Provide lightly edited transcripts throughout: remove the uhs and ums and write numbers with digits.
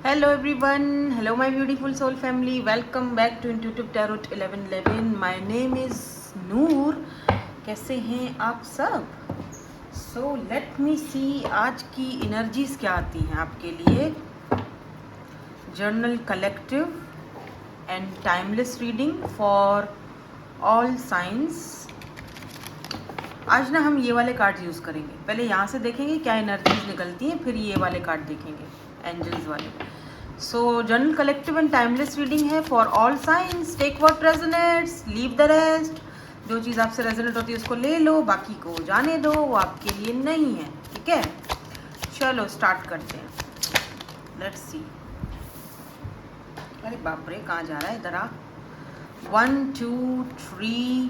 Hello everyone, hello my beautiful soul family, welcome back to Intuitive Tarot 1111. My name is नूर. कैसे हैं आप सब? So let me see आज की energies क्या आती हैं आपके लिए. Journal collective and timeless reading for all science. आज ना हम ये वाले कार्ड यूज़ करेंगे. पहले यहाँ से देखेंगे क्या एनर्जीज निकलती हैं, फिर ये वाले कार्ड देखेंगे, एंजल्स वाले. So journal collective and timeless reading है for all science. Take what resonates, leave the rest. जो चीज़ आपसे रेजोनेट होती है उसको ले लो, बाकी को जाने दो, वो आपके लिए नहीं है. ठीक है, चलो स्टार्ट करते हैं. Let's see. अरे बाप रे, कहाँ जा रहा है? इधर आ. 1 2 3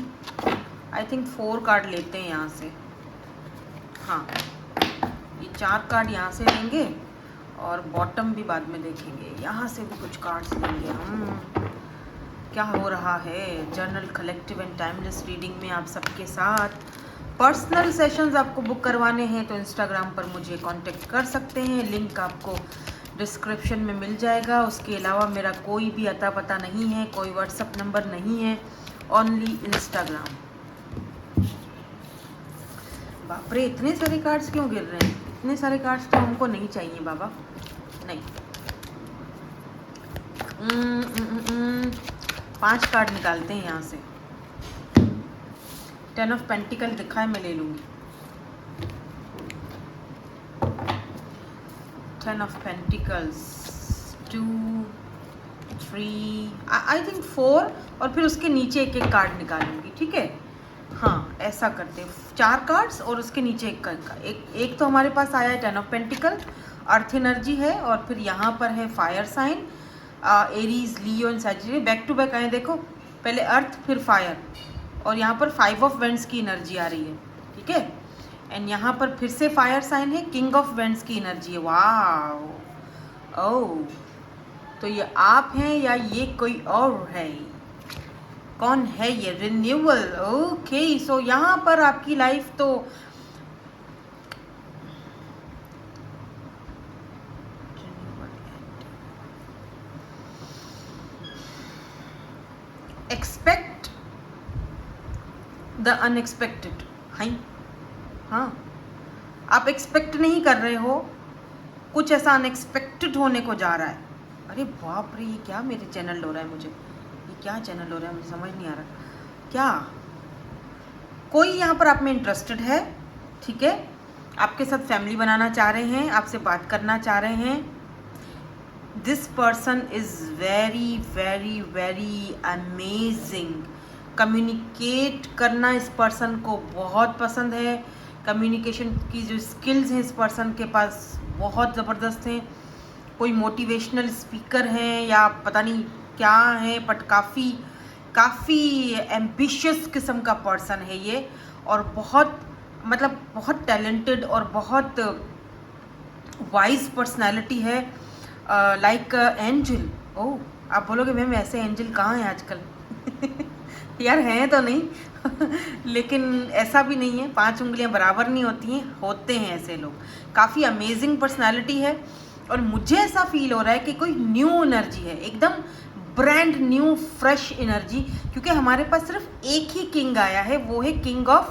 आई थिंक 4 कार्ड लेते हैं यहाँ से. हाँ, ये 4 कार्ड यहाँ से लेंगे और बॉटम भी बाद में देखेंगे. यहाँ से भी कुछ कार्ड्स लेंगे हम. क्या हो रहा है journal collective and timeless reading में आप सबके साथ. पर्सनल सेशंस आपको बुक करवाने हैं तो इंस्टाग्राम पर मुझे कांटेक्ट कर सकते हैं. लिंक आपको डिस्क्रिप्शन में मिल जाएगा. उसके अलावा मेरा कोई भी अता पता नहीं है, कोई व्हाट्सअप नंबर नहीं है, ओनली इंस्टाग्राम. बाप रे, इतने सारे कार्ड्स क्यों गिर रहे हैं? इतने सारे कार्ड्स तो हमको नहीं चाहिए बाबा, नहीं. 5 कार्ड निकालते हैं यहाँ से. 10 ऑफ पेंटिकल दिखा है, मैं ले लूँगी. 10 ऑफ पेंटिकल्स, 2 3 आई थिंक 4, और फिर उसके नीचे एक एक कार्ड निकालूंगी. ठीक है, हाँ ऐसा करते हैं. 4 कार्ड्स और उसके नीचे एक तो हमारे पास आया है 10 ऑफ पेंटिकल, अर्थ एनर्जी है. और फिर यहाँ पर है fire sign, Aries, Leo and Sagittarius. Back to back आए, देखो. पहले अर्थ फिर फायर, और यहाँ पर 5 ऑफ वेंट्स की एनर्जी आ रही है. ठीक है, एंड यहाँ पर फिर से फायर साइन है, किंग ऑफ वेंट्स की एनर्जी है. वाह, ओह, तो ये आप हैं या ये कोई और है? कौन है ये? रिन्यूअल. ओके, सो यहाँ पर आपकी लाइफ तो एक्सपेक्ट द अनएक्सपेक्टेड. हाँ, आप एक्सपेक्ट नहीं कर रहे हो, कुछ ऐसा अनएक्सपेक्टेड होने को जा रहा है. अरे बाप रे, ये क्या मेरे चैनल हो रहा है? मुझे ये क्या चैनल हो रहा है, मुझे समझ नहीं आ रहा. क्या कोई यहाँ पर आप में इंटरेस्टेड है? ठीक है, आपके साथ फैमिली बनाना चाह रहे हैं, आपसे बात करना चाह रहे हैं. This person is very very very amazing. Communicate करना इस पर्सन को बहुत पसंद है. कम्युनिकेशन की जो स्किल्स हैं इस पर्सन के पास बहुत ज़बरदस्त हैं. कोई मोटिवेशनल स्पीकर हैं या पता नहीं क्या है, बट काफ़ी एम्बिशियस किस्म का पर्सन है ये. और बहुत मतलब बहुत टैलेंटेड और बहुत वाइज पर्सनैलिटी है. Like angel. ओह, आप बोलोगे मैम ऐसे एंजल कहाँ हैं आजकल? यार हैं तो नहीं लेकिन ऐसा भी नहीं है, 5 उंगलियां बराबर नहीं होती हैं, होते हैं ऐसे लोग. काफ़ी अमेजिंग पर्सनैलिटी है. और मुझे ऐसा फील हो रहा है कि कोई न्यू एनर्जी है, एकदम ब्रांड न्यू फ्रेश एनर्जी. क्योंकि हमारे पास सिर्फ एक ही किंग आया है, वो है किंग ऑफ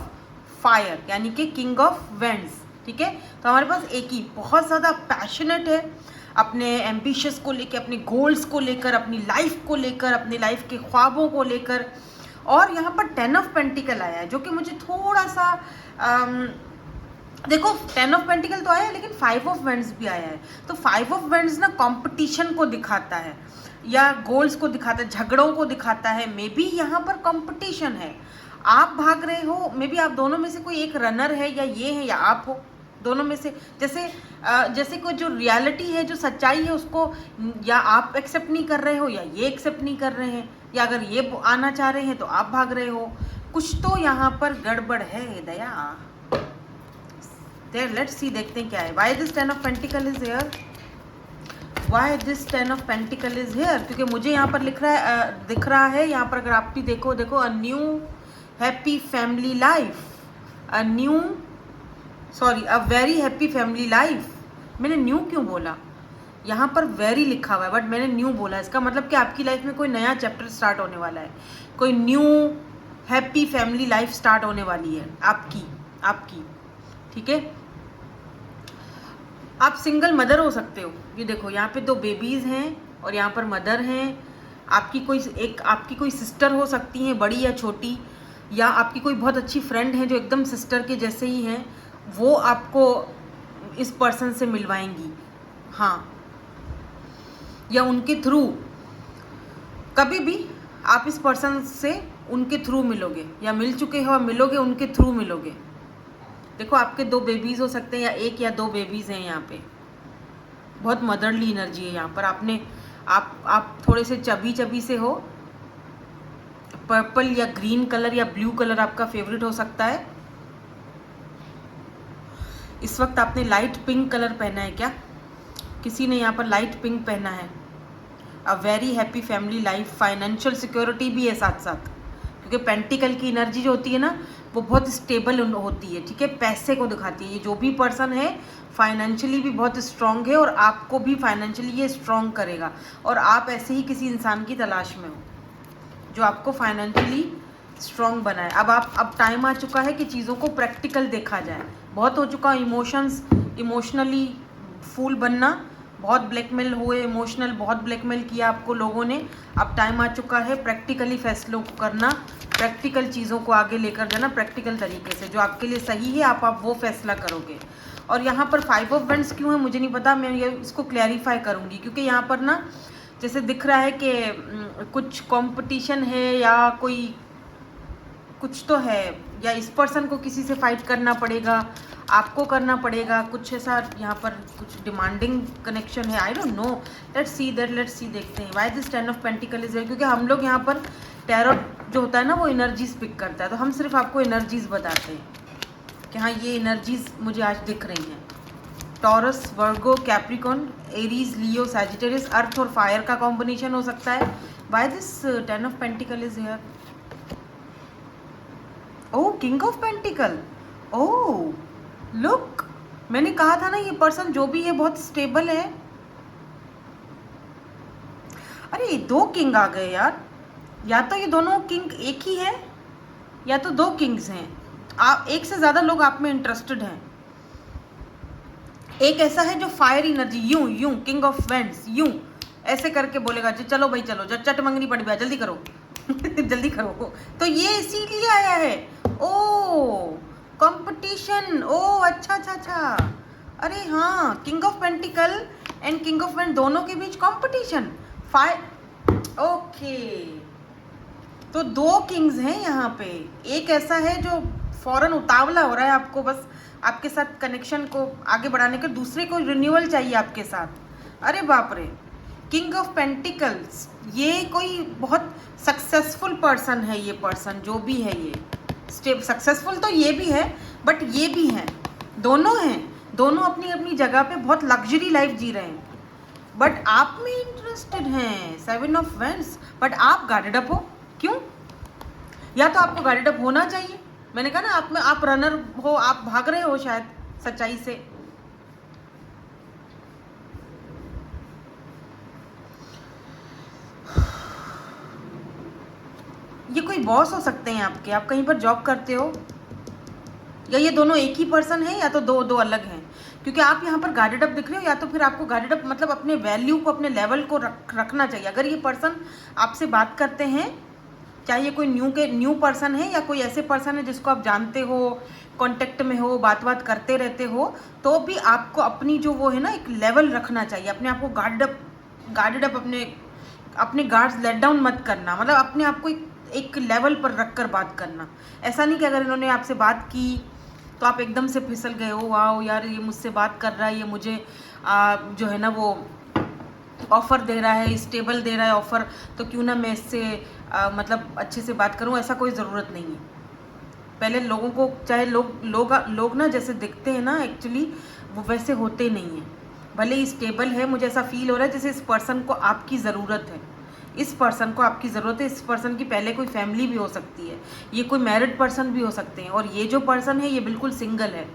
फायर, यानी कि किंग ऑफ वेंट्स. ठीक है, तो हमारे पास एक ही, बहुत ज़्यादा पैशनेट है अपने एम्बिशंस को लेकर, अपने गोल्स को लेकर, अपनी लाइफ को लेकर, अपनी लाइफ के ख्वाबों को लेकर. और यहाँ पर 10 ऑफ पेंटिकल आया है, जो कि मुझे थोड़ा सा देखो, 10 ऑफ पेंटिकल तो आया है, लेकिन 5 ऑफ वेंट्स भी आया है. तो 5 ऑफ वेंट्स ना कंपटीशन को दिखाता है या गोल्स को दिखाता है, झगड़ों को दिखाता है. मे बी यहाँ पर कंपटीशन है, आप भाग रहे हो, मे बी आप दोनों में से कोई एक रनर है, या ये है या आप हो, दोनों में से. जैसे कोई जो रियलिटी है, जो सच्चाई है, उसको या आप एक्सेप्ट नहीं कर रहे हो या ये एक्सेप्ट नहीं कर रहे हैं, या अगर ये आना चाह रहे हैं तो आप भाग रहे हो. कुछ तो यहाँ पर गड़बड़ है दया. लेट्स सी, देखते हैं क्या है. Why this 10 of pentacle is here? Why this 10 of pentacle is here? क्योंकि मुझे यहाँ पर दिख रहा है यहाँ पर, अगर आप भी देखो, a new happy family life, a very happy family life. मैंने न्यू क्यों बोला? यहाँ पर वेरी लिखा हुआ है, बट मैंने न्यू बोला। इसका मतलब कि आपकी लाइफ में कोई नया चैप्टर स्टार्ट होने वाला है, कोई new happy family life start होने वाली है आपकी। ठीक है, आप सिंगल मदर हो सकते हो। ये देखो यहाँ पे 2 बेबीज हैं और यहाँ पर मदर हैं। आपकी कोई सिस्टर हो सकती है, बड़ी या छोटी, या आपकी कोई बहुत अच्छी फ्रेंड है जो एकदम सिस्टर के जैसे ही हैं, वो आपको इस पर्सन से मिलवाएंगी। हाँ, या उनके थ्रू कभी भी आप इस पर्सन से उनके थ्रू मिलोगे, या मिल चुके हो, मिलोगे, उनके थ्रू मिलोगे। देखो आपके 2 बेबीज हो सकते हैं, या 1 या 2 बेबीज हैं यहाँ पे। बहुत मदरली एनर्जी है यहाँ पर। आप थोड़े से चबी से हो। पर्पल या ग्रीन कलर या ब्लू कलर आपका फेवरेट हो सकता है। इस वक्त आपने लाइट पिंक कलर पहना है क्या? किसी ने यहाँ पर लाइट पिंक पहना है। A very happy family life, financial security भी है साथ साथ, क्योंकि पेंटिकल की एनर्जी जो होती है ना, वो बहुत स्टेबल होती है। ठीक है, पैसे को दिखाती है। ये जो भी पर्सन है फाइनेंशियली भी बहुत स्ट्रांग है, और आपको भी फाइनेंशियली ये स्ट्रांग करेगा। और आप ऐसे ही किसी इंसान की तलाश में हो जो आपको फाइनेंशियली स्ट्रांग बनाए। अब टाइम आ चुका है कि चीज़ों को प्रैक्टिकल देखा जाए। बहुत हो चुका इमोशनली फूल बनना, बहुत ब्लैकमेल हुए, इमोशनल बहुत ब्लैकमेल किया आपको लोगों ने। अब टाइम आ चुका है प्रैक्टिकली फैसलों को करना, प्रैक्टिकल चीज़ों को आगे लेकर जाना, प्रैक्टिकल तरीके से। जो आपके लिए सही है आप वो फैसला करोगे। और यहाँ पर 5 ऑफ वैंड्स क्यों है मुझे नहीं पता, मैं ये इसको क्लैरिफाई करूँगी। क्योंकि यहाँ पर ना जैसे दिख रहा है कि कुछ कंपटीशन है, या कोई कुछ तो है, या इस पर्सन को किसी से फाइट करना पड़ेगा, आपको करना पड़ेगा, कुछ ऐसा यहाँ पर कुछ डिमांडिंग कनेक्शन है। I don't know, let's see देखते हैं। Why this 10 of pentacle is है? क्योंकि हम लोग यहाँ पर टैरोट जो होता है ना, वो एनर्जीज पिक करता है, तो हम सिर्फ आपको एनर्जीज बताते हैं कि हाँ ये एनर्जीज मुझे आज दिख रही हैं। टॉरस, वर्गो, कैप्रिकॉन, एरीज, लियो, सैजिटेरियस, अर्थ और फायर का कॉम्बिनेशन हो सकता है। Why this 10 of pentacle is here? Oh, king of pentacle. Oh look, मैंने कहा था ना ये पर्सन जो भी है बहुत स्टेबल है। अरे 2 किंग आ गए यार। या तो ये दोनों किंग एक ही है, या तो 2 किंग्स हैं। आप एक से ज़्यादा लोग आप में इंटरेस्टेड हैं। एक ऐसा है जो फायर एनर्जी यूं किंग ऑफ वैंड्स यूं ऐसे करके बोलेगा जी चलो भाई चलो, चट मंगनी पड़ गया, जल्दी करो जल्दी करो। तो ये इसीलिए आया है। ओ कंपटीशन, ओ अच्छा। अरे हाँ, king of pentacle and king of wand दोनों के बीच कंपटीशन, फायर। ओके, तो 2 किंग्स हैं यहाँ पे। एक ऐसा है जो फौरन उतावला हो रहा है आपको बस आपके साथ कनेक्शन को आगे बढ़ाने के, दूसरे को रिन्यूअल चाहिए आपके साथ। अरे बाप रे, किंग ऑफ पेंटिकल्स, ये कोई बहुत सक्सेसफुल पर्सन है। ये पर्सन जो भी है ये सक्सेसफुल तो ये भी है, बट ये भी है, दोनों हैं, दोनों अपनी अपनी जगह पे बहुत लग्जरी लाइफ जी रहे हैं। बट आप में इंटरेस्टेड हैं 7 ऑफ वैंड्स, बट आप गार्डेड अप हो। क्यों? या तो आपको गार्डेड अप होना चाहिए। मैंने कहा ना आप रनर हो, आप भाग रहे हो शायद सच्चाई से। ये कोई बॉस हो सकते हैं आपके, आप कहीं पर जॉब करते हो, या ये दोनों एक ही पर्सन है, या तो दो अलग हैं। क्योंकि आप यहाँ पर गार्डेड अप दिख रहे हो, या तो फिर आपको गार्डेड अप मतलब अपने वैल्यू को, अपने लेवल को रखना चाहिए। अगर ये पर्सन आपसे बात करते हैं, चाहे ये कोई न्यू पर्सन है, या कोई ऐसे पर्सन है जिसको आप जानते हो, कांटेक्ट में हो, बात करते रहते हो, तो भी आपको अपनी जो वो है ना एक लेवल रखना चाहिए। अपने आप को गार्डेड अप अपने गार्ड्स लेट डाउन मत करना, मतलब अपने आप को एक लेवल पर रख कर बात करना। ऐसा नहीं कि अगर इन्होंने आपसे बात की तो आप एकदम से फिसल गए हो, वाओ यार ये मुझसे बात कर रहा है, ये मुझे जो है ना वो ऑफ़र दे रहा है, स्टेबल दे रहा है ऑफ़र, तो क्यों ना मैं इससे मतलब अच्छे से बात करूं। ऐसा कोई ज़रूरत नहीं है। पहले लोगों को, चाहे लोग ना जैसे दिखते हैं ना, एक्चुअली वो वैसे होते नहीं हैं। भले ही स्टेबल है, मुझे ऐसा फील हो रहा है जैसे इस पर्सन को आपकी ज़रूरत है, इस पर्सन को आपकी ज़रूरत है। इस पर्सन की पहले कोई फैमिली भी हो सकती है, ये कोई मैरिड पर्सन भी हो सकते हैं, और ये जो पर्सन है ये बिल्कुल सिंगल है।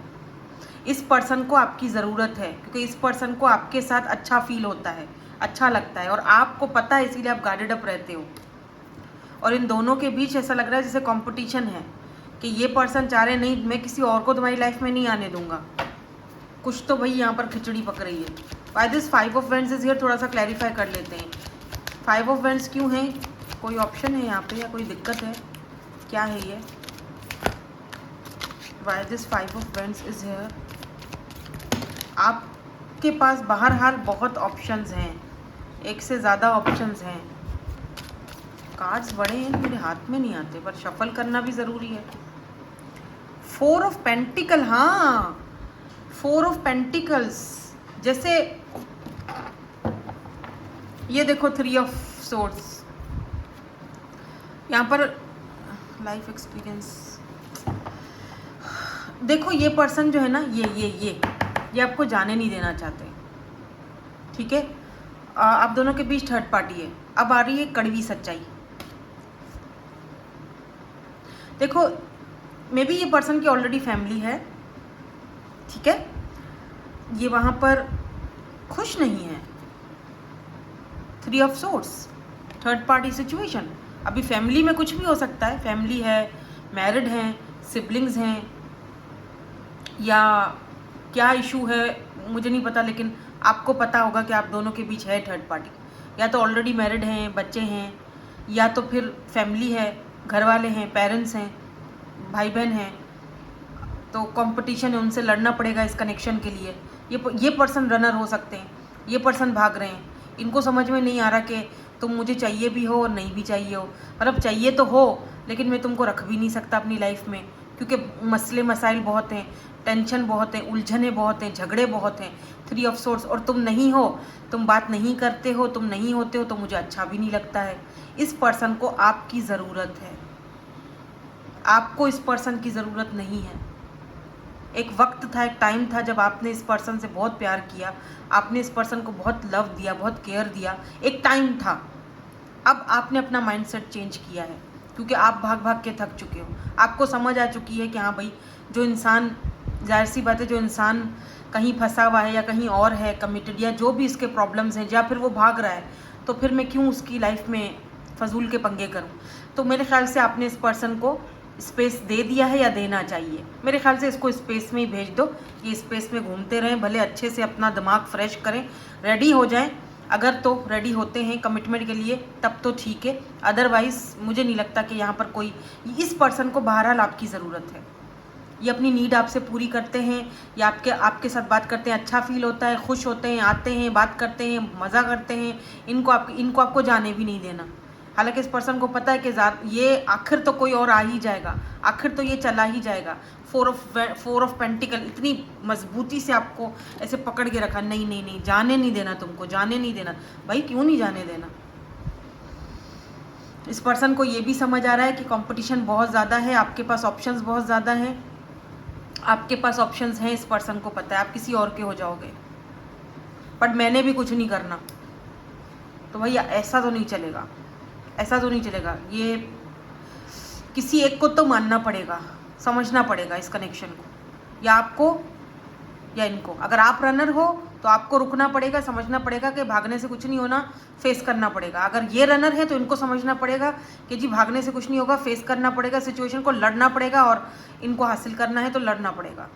इस पर्सन को आपकी ज़रूरत है, क्योंकि इस पर्सन को आपके साथ अच्छा फील होता है, अच्छा लगता है और आपको पता है, इसीलिए आप गार्डेड अप रहते हो। और इन दोनों के बीच ऐसा लग रहा है जैसे कंपटीशन है कि ये पर्सन चाह रहे नहीं मैं किसी और को तुम्हारी लाइफ में नहीं आने दूंगा। कुछ तो भाई यहाँ पर खिचड़ी पक रही है। Why this 5 of vends is here, थोड़ा सा क्लैरिफाई कर लेते हैं। 5 ऑफ वेंड्स क्यों है? कोई ऑप्शन है यहाँ पे या कोई दिक्कत है? क्या है ये? Why this 5 of vends is here? आपके पास बहरहाल बहुत ऑप्शंस हैं, एक से ज़्यादा ऑप्शंस हैं। कार्ड्स बड़े हैं, मेरे हाथ में नहीं आते, पर शफल करना भी ज़रूरी है। 4 ऑफ पेंटिकल, हाँ 4 ऑफ पेंटिकल्स, जैसे ये देखो 3 ऑफ सोर्ड्स, यहाँ पर लाइफ एक्सपीरियंस देखो। ये पर्सन जो है ना, ये आपको जाने नहीं देना चाहते, ठीक है। आप दोनों के बीच थर्ड पार्टी है। अब आ रही है कड़वी सच्चाई। देखो मे बी ये पर्सन की ऑलरेडी फैमिली है, ठीक है, ये वहाँ पर खुश नहीं है। 3 of swords, third party situation. अभी फैमिली में कुछ भी हो सकता है, फैमिली है, मैरिड हैं, सिबलिंग्स हैं, या क्या इशू है मुझे नहीं पता, लेकिन आपको पता होगा कि आप दोनों के बीच है थर्ड पार्टी। या तो ऑलरेडी मैरिड हैं, बच्चे हैं, या तो फिर फैमिली है, घर वाले हैं, पेरेंट्स हैं, भाई बहन हैं, तो कंपटीशन है, उनसे लड़ना पड़ेगा इस कनेक्शन के लिए। ये पर्सन रनर हो सकते हैं, ये पर्सन भाग रहे हैं। इनको समझ में नहीं आ रहा कि तुम मुझे चाहिए भी हो और नहीं भी चाहिए हो, मतलब चाहिए तो हो लेकिन मैं तुमको रख भी नहीं सकता अपनी लाइफ में, क्योंकि मसले मसाइल बहुत हैं, टेंशन बहुत है, उलझने बहुत हैं, झगड़े बहुत हैं। 3 ऑफ सोर्ड्स, और तुम नहीं हो, तुम बात नहीं करते हो, तुम नहीं होते हो, तो मुझे अच्छा भी नहीं लगता है। इस पर्सन को आपकी ज़रूरत है, आपको इस पर्सन की ज़रूरत नहीं है। एक वक्त था, एक टाइम था जब आपने इस पर्सन से बहुत प्यार किया, आपने इस पर्सन को बहुत लव दिया, बहुत केयर दिया, एक टाइम था। अब आपने अपना माइंडसेट चेंज किया है, क्योंकि आप भाग भाग के थक चुके हो। आपको समझ आ चुकी है कि हाँ भाई, जो इंसान, जाहिर सी बात है, जो इंसान कहीं फंसा हुआ है या कहीं और है कमिटेड, या जो भी इसके प्रॉब्लम्स हैं, या फिर वो भाग रहा है, तो फिर मैं क्यों उसकी लाइफ में फजूल के पंगे करूं। तो मेरे ख्याल से आपने इस पर्सन को स्पेस दे दिया है, या देना चाहिए। मेरे ख्याल से इसको स्पेस में ही भेज दो, ये स्पेस में घूमते रहें, भले अच्छे से अपना दिमाग फ्रेश करें, रेडी हो जाएं। अगर तो रेडी होते हैं कमिटमेंट के लिए तब तो ठीक है, अदरवाइज़ मुझे नहीं लगता कि यहाँ पर कोई, इस पर्सन को बहरहाल आपकी ज़रूरत है। ये अपनी नीड आपसे पूरी करते हैं, या आपके साथ बात करते हैं, अच्छा फील होता है, खुश होते हैं, आते हैं, बात करते हैं, मज़ा करते हैं। इनको आपको जाने भी नहीं देना। हालांकि इस पर्सन को पता है कि ये आखिर तो कोई और आ ही जाएगा, आखिर तो ये चला ही जाएगा। 4 ऑफ पेंटिकल, इतनी मजबूती से आपको ऐसे पकड़ के रखा, नहीं नहीं नहीं, जाने नहीं देना, तुमको जाने नहीं देना। भाई क्यों नहीं जाने देना? इस पर्सन को ये भी समझ आ रहा है कि कंपटीशन बहुत ज़्यादा है, आपके पास ऑप्शंस बहुत ज़्यादा हैं, आपके पास ऑप्शंस हैं। इस पर्सन को पता है आप किसी और के हो जाओगे, बट मैंने भी कुछ नहीं करना। तो भैया ऐसा तो नहीं चलेगा, ऐसा तो नहीं चलेगा। ये किसी एक को तो मानना पड़ेगा, समझना पड़ेगा इस कनेक्शन को, या आपको या इनको। अगर आप रनर हो तो आपको रुकना पड़ेगा, समझना पड़ेगा कि भागने से कुछ नहीं होना, फेस करना पड़ेगा। अगर ये रनर है तो इनको समझना पड़ेगा कि जी भागने से कुछ नहीं होगा, फेस करना पड़ेगा, सिचुएशन को लड़ना पड़ेगा, और इनको हासिल करना है तो लड़ना पड़ेगा।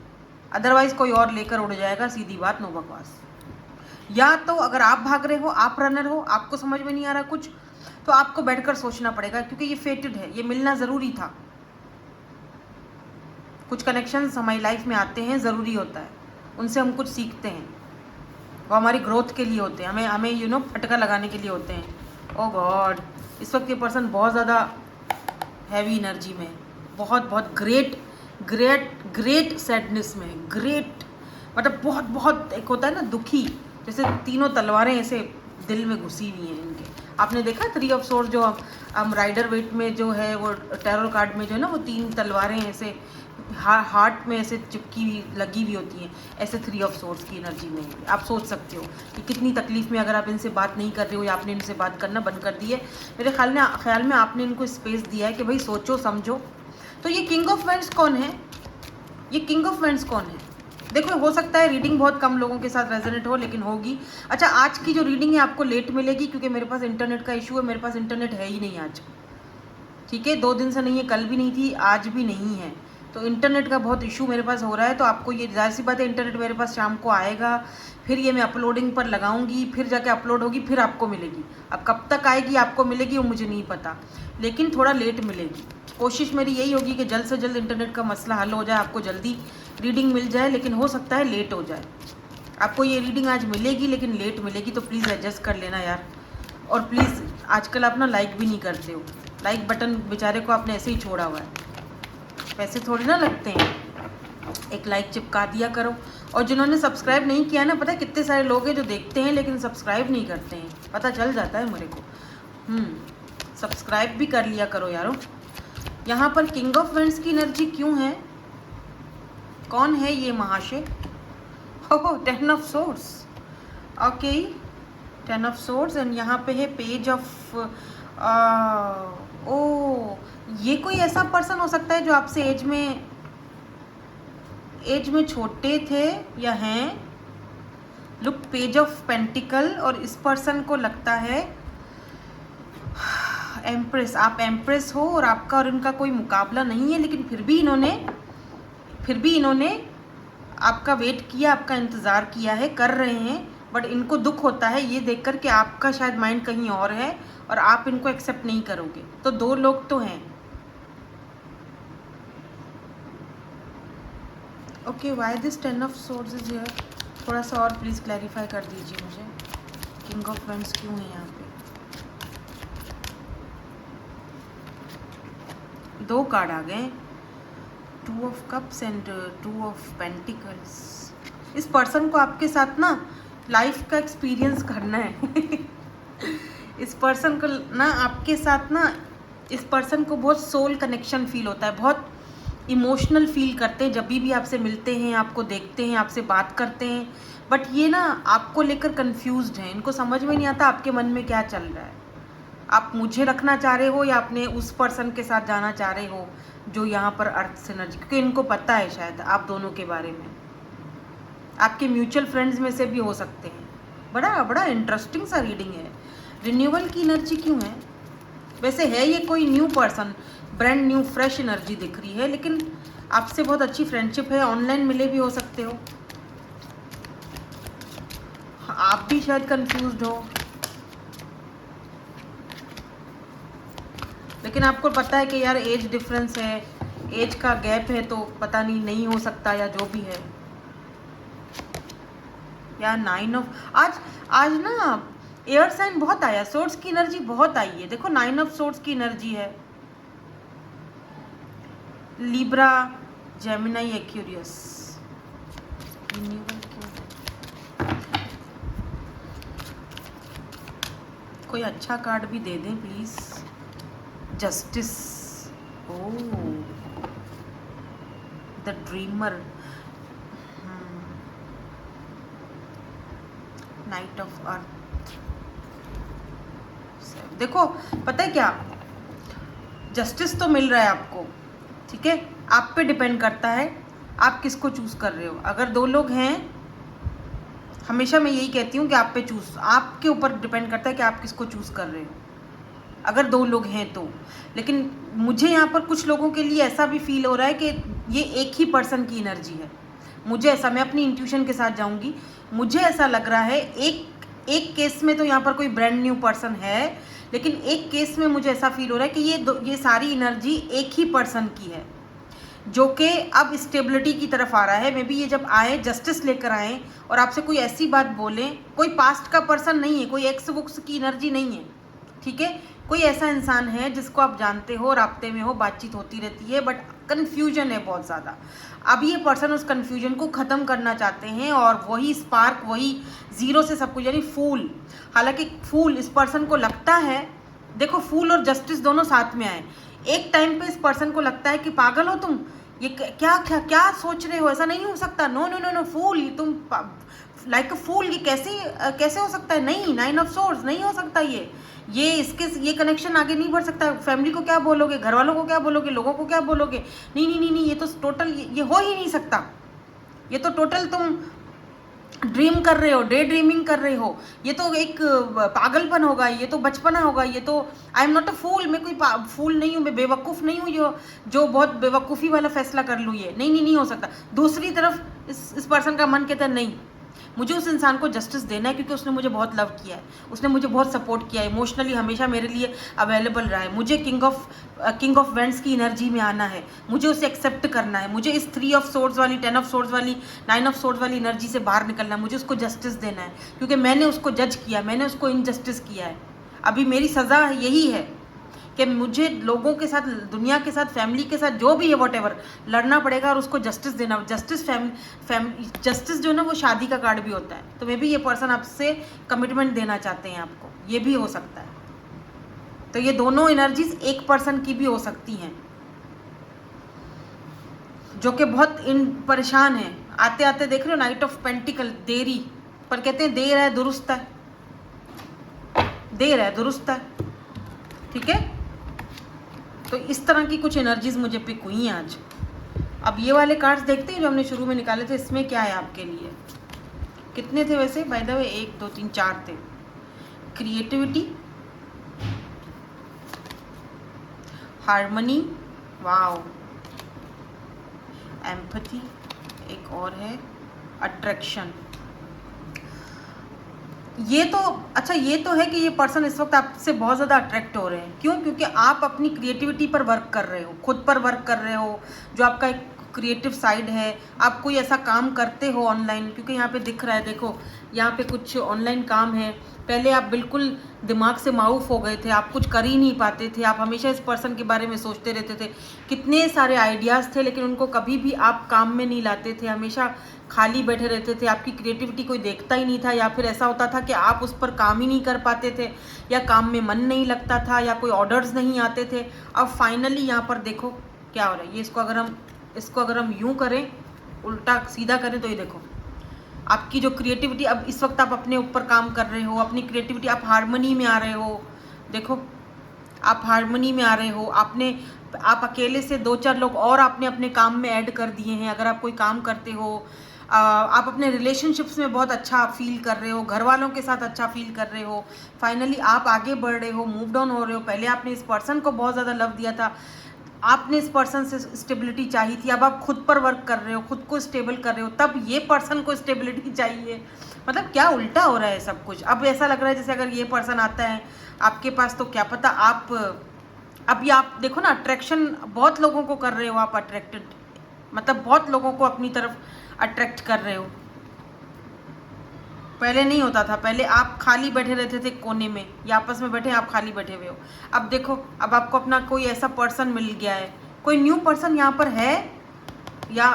अदरवाइज़ कोई और लेकर उड़ जाएगा, सीधी बात, नो बकवास। या तो अगर आप भाग रहे हो, आप रनर हो, आपको समझ में नहीं आ रहा कुछ, तो आपको बैठकर सोचना पड़ेगा, क्योंकि ये फेटेड है, ये मिलना ज़रूरी था। कुछ कनेक्शंस हमारी लाइफ में आते हैं, ज़रूरी होता है, उनसे हम कुछ सीखते हैं, वो हमारी ग्रोथ के लिए होते हैं, हमें फटका लगाने के लिए होते हैं। ओह गॉड, इस वक्त ये पर्सन बहुत ज़्यादा हैवी एनर्जी में, बहुत ग्रेट सैडनेस में, ग्रेट मतलब बहुत एक होता है ना दुखी, जैसे तीनों तलवारें ऐसे दिल में घुसी हुई हैं इनके। आपने देखा 3 ऑफ सोर्ड जो हम राइडर वेट में जो है, वो टैरो कार्ड में जो है ना, वो 3 तलवारें ऐसे हार्ट में ऐसे चिपकी हुई लगी हुई होती हैं, ऐसे 3 ऑफ सोर्ड्स की एनर्जी में। आप सोच सकते हो कि कितनी तकलीफ में अगर आप इनसे बात नहीं कर रहे हो, या आपने इनसे बात करना बंद कर दी है। मेरे ख्याल में आपने इनको स्पेस दिया है कि भाई सोचो समझो। तो ये किंग ऑफ वेंड्स कौन है? ये किंग ऑफ वेंड्स कौन है? देखो हो सकता है रीडिंग बहुत कम लोगों के साथ रेजोनेट हो, लेकिन होगी। अच्छा, आज की जो रीडिंग है आपको लेट मिलेगी, क्योंकि मेरे पास इंटरनेट का इशू है, मेरे पास इंटरनेट है ही नहीं आज। ठीक है, 2 दिन से नहीं है, कल भी नहीं थी, आज भी नहीं है, तो इंटरनेट का बहुत इशू मेरे पास हो रहा है। तो आपको ये जाहिर सी बात है, इंटरनेट मेरे पास शाम को आएगा, फिर ये मैं अपलोडिंग पर लगाऊंगी, फिर जाके अपलोड होगी, फिर आपको मिलेगी। अब कब तक आएगी आपको मिलेगी वो मुझे नहीं पता, लेकिन थोड़ा लेट मिलेगी। कोशिश मेरी यही होगी कि जल्द से जल्द इंटरनेट का मसला हल हो जाए, आपको जल्दी रीडिंग मिल जाए, लेकिन हो सकता है लेट हो जाए। आपको ये रीडिंग आज मिलेगी लेकिन लेट मिलेगी, तो प्लीज़ एडजस्ट कर लेना यार। और प्लीज़ आजकल आप ना लाइक भी नहीं करते हो, लाइक बटन बेचारे को आपने ऐसे ही छोड़ा हुआ है, पैसे थोड़ी ना लगते हैं, एक लाइक चिपका दिया करो। और जिन्होंने सब्सक्राइब नहीं किया ना, पता है कितने सारे लोग हैं जो देखते हैं लेकिन सब्सक्राइब नहीं करते हैं, पता चल जाता है मेरे को। सब्सक्राइब भी कर लिया करो यारो। यहाँ पर किंग ऑफ वेंड्स की एनर्जी क्यों है? कौन है ये महाशय? ओह, 10 of swords. Okay, 10 of swords, and यहाँ पे है पेज ऑफ ओ, ये कोई ऐसा पर्सन हो सकता है जो आपसे एज में छोटे थे या हैं। लुक, पेज ऑफ पेंटिकल, और इस पर्सन को लगता है एम्प्रेस, आप एम्प्रेस हो और आपका और इनका कोई मुकाबला नहीं है, लेकिन फिर भी इन्होंने आपका वेट किया, आपका इंतज़ार किया है, कर रहे हैं, बट इनको दुख होता है ये देखकर कि आपका शायद माइंड कहीं और है और आप इनको एक्सेप्ट नहीं करोगे। तो 2 लोग तो हैं। Okay, why this 10 of swords is here? थोड़ा सा और प्लीज़ क्लैरिफाई कर दीजिए मुझे, किंग ऑफ वेंड्स क्यों है यहाँ पे? 2 कार्ड आ गए, 2 of cups and 2 of pentacles. इस पर्सन को आपके साथ ना लाइफ का एक्सपीरियंस करना है। इस पर्सन को ना आपके साथ ना, इस पर्सन को बहुत सोल कनेक्शन फील होता है, बहुत इमोशनल फील करते हैं जब भी आपसे मिलते हैं, आपको देखते हैं, आपसे बात करते हैं, बट ये ना आपको लेकर कंफ्यूज्ड हैं, इनको समझ में नहीं आता आपके मन में क्या चल रहा है। आप मुझे रखना चाह रहे हो या अपने उस पर्सन के साथ जाना चाह रहे हो जो यहाँ पर अर्थ सिनर्जी, क्योंकि इनको पता है शायद आप दोनों के बारे में, आपके म्यूचुअल फ्रेंड्स में से भी हो सकते हैं। बड़ा इंटरेस्टिंग सा रीडिंग है। रिन्यूअल की एनर्जी क्यों है? वैसे है ये कोई new person, brand new fresh energy दिख रही है, लेकिन आपसे बहुत अच्छी फ्रेंडशिप है, ऑनलाइन मिले भी हो सकते हो, आप भी शायद कंफ्यूज्ड हो, लेकिन आपको पता है कि यार एज डिफरेंस है, एज का गैप है, तो पता नहीं हो सकता, या जो भी है। यार 9 ऑफ, आज ना एयर साइन बहुत आया, सोर्ड्स की एनर्जी बहुत आई है। देखो 9 ऑफ सोर्ड्स की एनर्जी है, लिब्रा, जेमिनाई, एक्यूरियस। कोई अच्छा कार्ड भी दे दें please. Justice, oh, the dreamer, night of earth. देखो पता है क्या, जस्टिस तो मिल रहा है आपको, ठीक है, आप पे डिपेंड करता है आप किसको चूज कर रहे हो। अगर 2 लोग हैं, हमेशा मैं यही कहती हूँ कि आप पे आपके ऊपर डिपेंड करता है कि आप किसको चूज कर रहे हो, अगर 2 लोग हैं तो। लेकिन मुझे यहाँ पर कुछ लोगों के लिए ऐसा भी फील हो रहा है कि ये एक ही पर्सन की एनर्जी है। मुझे ऐसा, मैं अपनी इंट्यूशन के साथ जाऊँगी, मुझे ऐसा लग रहा है एक केस में तो यहाँ पर कोई ब्रांड न्यू पर्सन है, लेकिन एक केस में मुझे ऐसा फील हो रहा है कि ये सारी एनर्जी एक ही पर्सन की है, जो कि अब स्टेबिलिटी की तरफ आ रहा है। मे बी ये जब आए, जस्टिस लेकर आए और आपसे कोई ऐसी बात बोलें, कोई पास्ट का पर्सन नहीं है, कोई एक्स बुक्स की एनर्जी नहीं है, ठीक है, कोई ऐसा इंसान है जिसको आप जानते हो, राब्ते में हो, बातचीत होती रहती है, बट कन्फ्यूजन है बहुत ज़्यादा। अब ये पर्सन उस कन्फ्यूजन को ख़त्म करना चाहते हैं, और वही स्पार्क, वही ज़ीरो से सब कुछ, यानी फूल। हालांकि फूल इस पर्सन को लगता है, देखो फूल और जस्टिस दोनों साथ में आए, एक टाइम पे इस पर्सन को लगता है कि पागल हो तुम, ये क्या सोच रहे हो, ऐसा नहीं हो सकता, नो नो नो नो फूल, तुम लाइक अ फूल, ये कैसे हो सकता है, नहीं, 9 ऑफ सोर्ड्स नहीं हो सकता, ये कनेक्शन आगे नहीं बढ़ सकता। फैमिली को क्या बोलोगे, घर वालों को क्या बोलोगे, लोगों को क्या बोलोगे, नहीं, ये तो टोटल ये हो ही नहीं सकता। ये तो टोटल तुम ड्रीम कर रहे हो, डे ड्रीमिंग कर रहे हो, ये तो एक पागलपन होगा, ये तो बचपना होगा, ये तो आई एम नॉट अ फूल, मैं कोई फूल नहीं हूँ, मैं बेवकूफ़ नहीं हूँ जो बहुत बेवकूफ़ी वाला फैसला कर लूँ। ये नहीं हो सकता। दूसरी तरफ इस पर्सन का मन कहता है नहीं, मुझे उस इंसान को जस्टिस देना है क्योंकि उसने मुझे बहुत लव किया है, उसने मुझे बहुत सपोर्ट किया है, इमोशनली हमेशा मेरे लिए अवेलेबल रहा है। मुझे किंग ऑफ वेंट्स की एनर्जी में आना है, मुझे उसे एक्सेप्ट करना है, मुझे इस 3 ऑफ सोर्ड्स वाली, 10 ऑफ सोर्ड्स वाली, 9 ऑफ सोर्ड्स वाली एनर्जी से बाहर निकलना है, मुझे उसको जस्टिस देना है क्योंकि मैंने उसको जज किया, मैंने उसको इनजस्टिस किया है। अभी मेरी सज़ा यही है कि मुझे लोगों के साथ, दुनिया के साथ, फैमिली के साथ, जो भी है वॉट एवर, लड़ना पड़ेगा और उसको जस्टिस देना। जस्टिस जो है ना वो शादी का कार्ड भी होता है। तो मे भी ये पर्सन आपसे कमिटमेंट देना चाहते हैं आपको, ये भी हो सकता है। तो ये दोनों एनर्जीज एक पर्सन की भी हो सकती हैं जो कि बहुत परेशान है। आते आते देख रहे हो नाइट ऑफ पेंटिकल, देरी पर कहते हैं देर है दुरुस्त है, देर है दुरुस्त है। ठीक है, तो इस तरह की कुछ एनर्जीज मुझे पिक हुई हैं आज। अब ये वाले कार्ड्स देखते हैं जो हमने शुरू में निकाले थे, इसमें क्या है आपके लिए। कितने थे वैसे बाय द वे? 1 2 3 4 थे। क्रिएटिविटी, हार्मनी, वाओ, एम्पैथी, एक और है अट्रैक्शन। ये तो अच्छा, ये तो है कि ये पर्सन इस वक्त आपसे बहुत ज़्यादा अट्रैक्ट हो रहे हैं। क्यों? क्योंकि आप अपनी क्रिएटिविटी पर वर्क कर रहे हो, खुद पर वर्क कर रहे हो, जो आपका एक क्रिएटिव साइड है। आप कोई ऐसा काम करते हो ऑनलाइन, क्योंकि यहाँ पे दिख रहा है, देखो यहाँ पे कुछ ऑनलाइन काम है। पहले आप बिल्कुल दिमाग से मारूफ हो गए थे, आप कुछ कर ही नहीं पाते थे, आप हमेशा इस पर्सन के बारे में सोचते रहते थे, कितने सारे आइडियाज़ थे लेकिन उनको कभी भी आप काम में नहीं लाते थे, हमेशा खाली बैठे रहते थे, आपकी क्रिएटिविटी कोई देखता ही नहीं था, या फिर ऐसा होता था कि आप उस पर काम ही नहीं कर पाते थे, या काम में मन नहीं लगता था, या कोई ऑर्डर्स नहीं आते थे। अब फाइनली यहाँ पर देखो क्या हो रहा है। ये इसको अगर हम यूँ करें, उल्टा सीधा करें, तो ये देखो आपकी जो क्रिएटिविटी, अब इस वक्त आप अपने ऊपर काम कर रहे हो, अपनी क्रिएटिविटी, आप हार्मनी में आ रहे हो। देखो आप हार्मनी में आ रहे हो, आप अकेले से 2-4 लोग और आपने अपने काम में ऐड कर दिए हैं। अगर आप कोई काम करते हो, आप अपने रिलेशनशिप्स में बहुत अच्छा फील कर रहे हो, घर वालों के साथ अच्छा फील कर रहे हो, फाइनली आप आगे बढ़ रहे हो, मूव डाउन हो रहे हो। पहले आपने इस पर्सन को बहुत ज़्यादा लव दिया था, आपने इस पर्सन से स्टेबिलिटी चाहिए थी, अब आप खुद पर वर्क कर रहे हो, खुद को स्टेबल कर रहे हो, तब ये पर्सन को स्टेबिलिटी चाहिए। मतलब क्या उल्टा हो रहा है सब कुछ। अब ऐसा लग रहा है जैसे अगर ये पर्सन आता है आपके पास, तो क्या पता अभी आप देखो ना, अट्रैक्शन बहुत लोगों को कर रहे हो आप, अट्रैक्टेड, मतलब बहुत लोगों को अपनी तरफ अट्रैक्ट कर रहे हो। पहले नहीं होता था, पहले आप खाली बैठे रहते थे कोने में, या आपस में बैठे आप खाली बैठे हुए हो। अब देखो, अब आपको अपना कोई ऐसा पर्सन मिल गया है, कोई न्यू पर्सन यहाँ पर है, या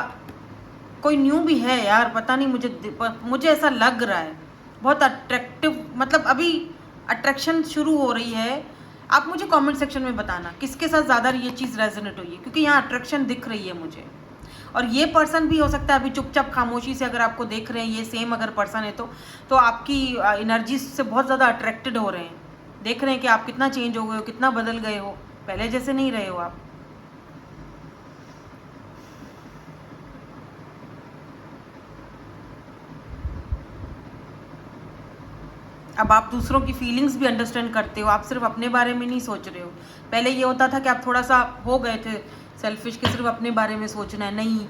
कोई न्यू भी है यार, पता नहीं, मुझे ऐसा लग रहा है बहुत अट्रैक्टिव, मतलब अभी अट्रैक्शन शुरू हो रही है। आप मुझे कमेंट सेक्शन में बताना किसके साथ ज़्यादा ये चीज़ रेजोनेट हुई है, क्योंकि यहाँ अट्रैक्शन दिख रही है मुझे। और ये पर्सन भी हो सकता है अभी चुपचाप खामोशी से अगर आपको देख रहे हैं, ये सेम अगर पर्सन है तो आपकी एनर्जी से बहुत ज़्यादा अट्रैक्टेड हो रहे हैं, देख रहे हैं कि आप कितना चेंज हो गए हो, कितना बदल गए हो, पहले जैसे नहीं रहे हो आप। अब आप दूसरों की फीलिंग्स भी अंडरस्टैंड करते हो, आप सिर्फ अपने बारे में नहीं सोच रहे हो। पहले ये होता था कि आप थोड़ा सा हो गए थे सेल्फिश, के सिर्फ अपने बारे में सोचना है, नहीं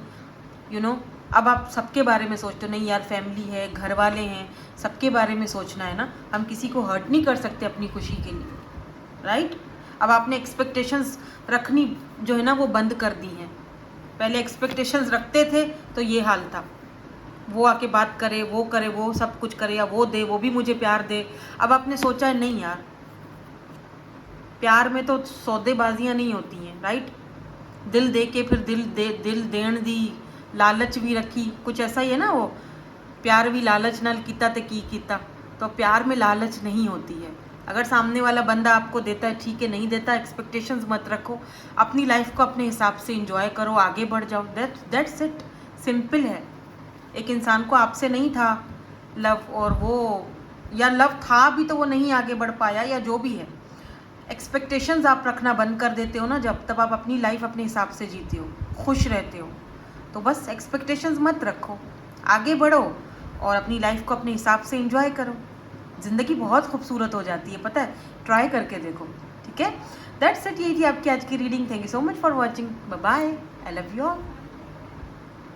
अब आप सबके बारे में सोचते हो। नहीं यार, फैमिली है, घर वाले हैं, सबके बारे में सोचना है ना, हम किसी को हर्ट नहीं कर सकते अपनी खुशी के लिए, राइट। अब आपने एक्सपेक्टेशंस रखनी जो है ना वो बंद कर दी हैं। पहले एक्सपेक्टेशंस रखते थे तो ये हाल था, वो आके बात करे, वो करे, वो सब कुछ करे, या वो दे, वो भी मुझे प्यार दे। अब आपने सोचा है नहीं यार, प्यार में तो सौदेबाजियाँ नहीं होती हैं, राइट। दिल दे के फिर दिल देण दी, लालच भी रखी, कुछ ऐसा ही है ना वो, प्यार भी लालच नाल कीता ते की कीता। तो प्यार में लालच नहीं होती है। अगर सामने वाला बंदा आपको देता है ठीक है, नहीं देता एक्सपेक्टेशंस मत रखो, अपनी लाइफ को अपने हिसाब से एंजॉय करो, आगे बढ़ जाओ, दैट्स इट, सिंपल है। एक इंसान को आपसे नहीं था लव, और वो, या लव था भी तो वो नहीं आगे बढ़ पाया, या जो भी है, एक्सपेक्टेशंस आप रखना बंद कर देते हो ना जब, तब आप अपनी लाइफ अपने हिसाब से जीते हो, खुश रहते हो, तो बस एक्सपेक्टेशंस मत रखो, आगे बढ़ो और अपनी लाइफ को अपने हिसाब से एंजॉय करो। ज़िंदगी बहुत खूबसूरत हो जाती है, पता है, ट्राई करके देखो। ठीक है, दैट्स इट, यही थी आपकी आज की reading. Thank you so much for watching, bye bye, I love you all.